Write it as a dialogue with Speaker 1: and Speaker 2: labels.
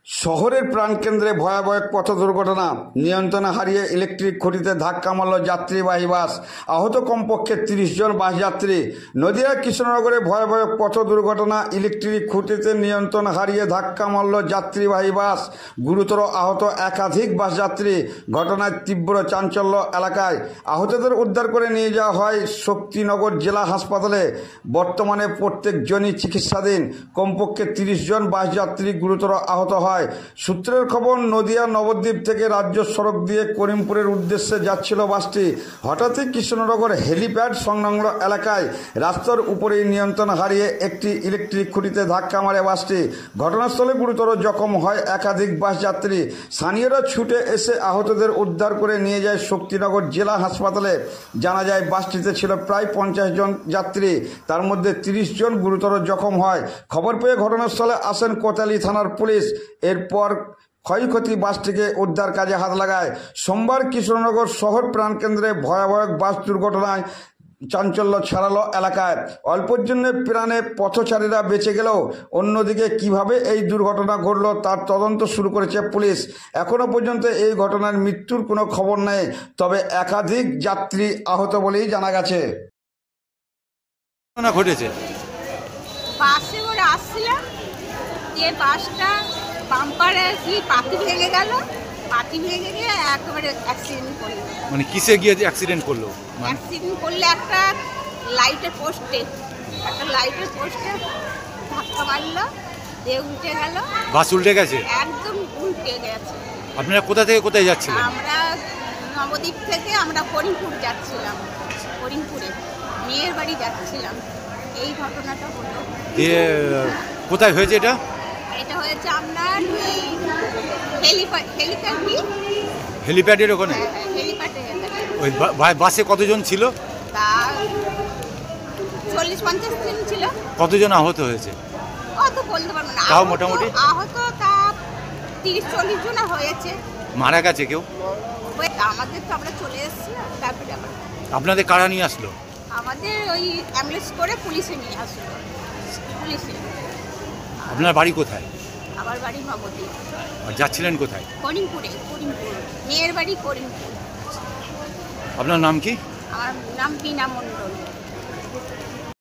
Speaker 1: শহরের প্রাণকেন্দ্রে ভয়াবহ পথ দুর্ঘটনা, নিয়ন্ত্রণ হারিয়ে ইলেকট্রিক খুঁটিতে ধাক্কা মারল যাত্রীবাহী বাস, আহত কমপক্ষে 30 জন বাস যাত্রী। নদিয়া কৃষ্ণনগরে ভয়াবহ পথ দুর্ঘটনা, ইলেকট্রিক খুঁটিতে নিয়ন্ত্রণ হারিয়ে ধাক্কা মারল যাত্রীবাহী বাস, গুরুতর আহত একাধিক বাস যাত্রী। ঘটনায় তীব্র চাঞ্চল্য এলাকায়। আহতদের উদ্ধার করে নিয়ে যাওয়া হয় শক্তিনগর জেলা হাসপাতালে। বর্তমানে প্রত্যেকজনই চিকিৎসাধীন। কমপক্ষে 30 জন বাস যাত্রী গুরুতর আহত হয়। সূত্রের খবর, নদিয়া নবদ্বীপ থেকে রাজ্য সড়ক দিয়ে করিমপুরের উদ্দেশ্যে যাচ্ছিল বাসটি। হঠাৎই কৃষ্ণনগর হেলিপ্যাড সংলগ্ন এলাকায় রাস্তার উপরেই নিয়ন্ত্রণ হারিয়ে একটি ইলেকট্রিক খুঁটিতে ধাক্কা মারে বাসটি। ঘটনাস্থলে গুরুতর জখম হয় একাধিক বাস যাত্রী। স্থানীয়রা ছুটে এসে আহতদের উদ্ধার করে নিয়ে যায় শক্তিনগর জেলা হাসপাতালে। জানা যায় বাসটিতে ছিল প্রায় 50 জন যাত্রী, তার মধ্যে 30 জন গুরুতর জখম হয়। খবর পেয়ে ঘটনাস্থলে আসেন কোতোয়ালি থানার পুলিশ। এরপর ক্ষয়ক্ষতি বাসটিকে উদ্ধার কাজে হাত লাগায়। সোমবার কৃষ্ণনগর শহর প্রাণকেন্দ্রে ভয়াবহ বাস দুর্ঘটনায় চাঞ্চল্য ছড়ালো এলাকায়। অল্পের জন্য প্রাণে পথচারীরা বেঁচে গেলেও অন্যদিকে কিভাবে এই দুর্ঘটনা ঘটল তার তদন্ত শুরু করেছে পুলিশ। এখনো পর্যন্ত এই ঘটনার মৃত্যুর কোনো খবর নেই, তবে একাধিক যাত্রী আহত বলেই জানা গেছে।
Speaker 2: ঘটেছে
Speaker 3: বাসে করে আসছিলাম, যে বাসটা বাম্পারে কি পাতি ভেঙে গেল, পাতি ভেঙে গিয়ে একেবারে অ্যাক্সিডেন্ট করলো।
Speaker 2: মানে কিসে গিয়ে অ্যাক্সিডেন্ট করলো?
Speaker 3: অ্যাক্সিডেন্ট করলে একটা লাইটের পোস্টে ধাক্কা মারলো, দিয়ে উল্টে গেল।
Speaker 2: বাস উল্টে গেছে?
Speaker 3: একদম উল্টে গেছে।
Speaker 2: আপনারা কোথা থেকে কোথায় যাচ্ছিলেন?
Speaker 3: আমরা নবদ্বীপ থেকে আমরা করিমপুর যাচ্ছিলাম, করিমপুরে মেয়ের বাড়ি যাচ্ছিলাম। এই ঘটনাটা হলো।
Speaker 2: দিয়ে কোথায় হয়েছে এটা?
Speaker 3: এটা হয়েছে আপনার
Speaker 2: হেলিপ্যাডের ওখানে?
Speaker 3: হেলিপ্যাডে।
Speaker 2: ওই বাসে কতজন ছিল?
Speaker 3: তা 40-50 জন ছিল।
Speaker 2: কতজন আহত হয়েছে?
Speaker 3: অত বলতে পারবো না,
Speaker 2: তাও মোটামুটি
Speaker 3: আহত তা 30-40 জন হয়েছে।
Speaker 2: মারা গেছে কেউ?
Speaker 3: আমাদের তো আমরা চলে এসেছি, তারপরে আবার
Speaker 2: আপনাদের কারা নিয়ে আসলো?
Speaker 3: আমাদের ওই অ্যাম্বুলেন্স করে পুলিশে নিয়ে আসলো। পুলিশে।
Speaker 2: আপনার বাড়ি কোথায়?
Speaker 3: আমার বাড়ি নবদ্বীপ।
Speaker 2: আর যাচ্ছিলেন কোথায়?
Speaker 3: করিমপুর, মেয়ের বাড়ি করিমপুর।
Speaker 2: আপনার নাম কি?
Speaker 3: আমার নাম বীণা মণ্ডল।